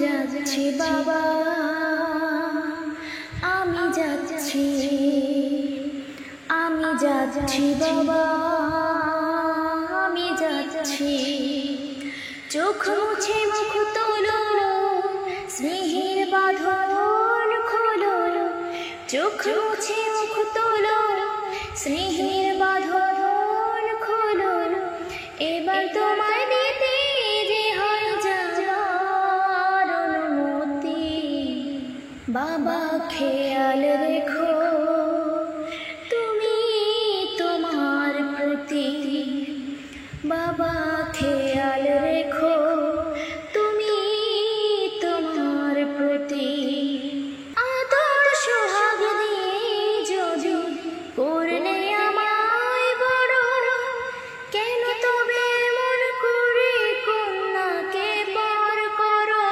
যাচ্ছি বাবা, আমি যাচ্ছি, আমি যাচ্ছি বাবা, আমি যাচ্ছি। চোখ মুছে মুখ তোলো, স্নেহের বাঁধন খোলো। চোখ মুছে মুখ তোলো, স্নেহের বাঁধন খোলো। এবার তোমায় দিতে যে হয় যাবার অনুমতি। বাবা খেয়াল রেখো তুমি তোমার প্রতি। বাবা খেয়াল রেখো তুমি তোমার প্রতি। আদর সোহাগ দিয়ে যদি করলে আমায় বড়, কেন তবে মন করে কন্যাকে পর করো।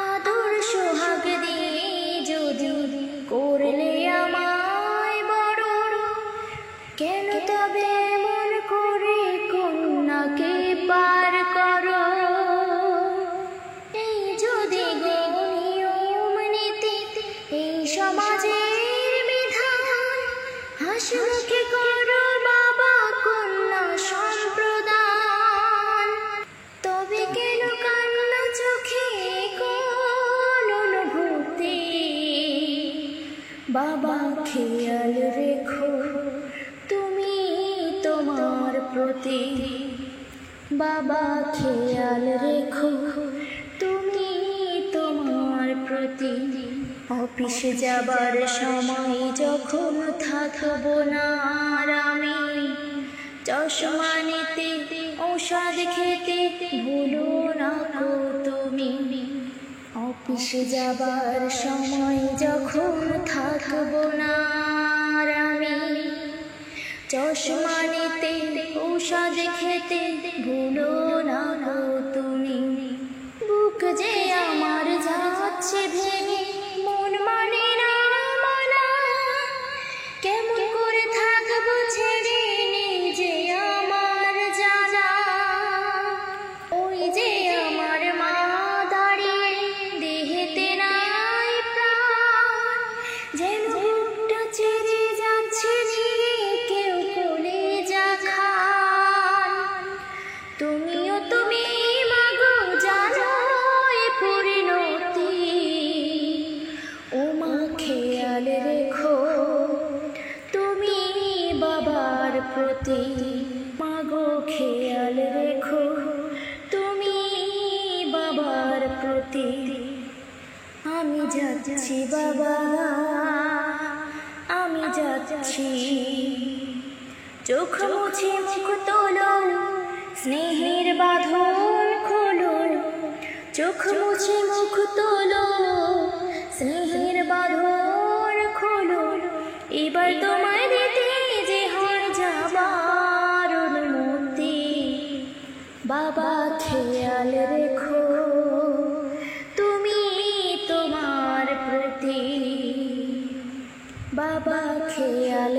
আদর সোহাগ দিয়ে যদি করলে আমায় বড়, কেন তবে মন করে কন্যাকে পার করো। এই যদি নিয়ম নীতি, এই সমাজের বিধান, হাসিমুখে করো বাবা কন্যা সম্প্রদান। তবে কেন কান্না চোখে কোন অনুভূতি। বাবা খেয়াল রেখো তুমি তোমার প্রতি। বাবা খেয়াল রেখো তুমি তোমার প্রতি। অফিসে যাবার সময় যখন থাকবো না আর আমি, চশমা নিতে ঔষধ খেতে ভুলো না গো তুমি। অফিসে যাবার সময় যখন থাকবো না আর আমি, চশমা নিতে ঔষধ খেতে ভুলো না গো তুমি। বুক যে আমার যাচ্ছে ভেঙে, মন মানে না মানা। কেমন করে থাকবো ছেড়ে নিজে আমার জানা। ওই যে আমার মা দাঁড়িয়ে দেহেতে নাই প্রাণ, যেন বুকটা ছেড়ে যাচ্ছে ছিঁড়ে কেউ কলেজা খান। তুমিও তুমি মাগো জানো এ পরিণতি। ও মা খেয়াল রেখো তুমি বাবার প্রতি। মাগো খেয়াল রেখো তুমি বাবার প্রতি। আমি যাচ্ছি বাবা, আমি যাচ্ছি। চোখ মুছে মুখ তোলো, স্নেহের বাঁধন খোলো। চোখ মুছে মুখ তোলো, স্নেহের বাঁধন খোলো। এবার তোমায় দিতে যে হয় যাবার অনুমতি। বাবা খেয়াল রেখো তুমি তোমার প্রতি। বাবা খেয়াল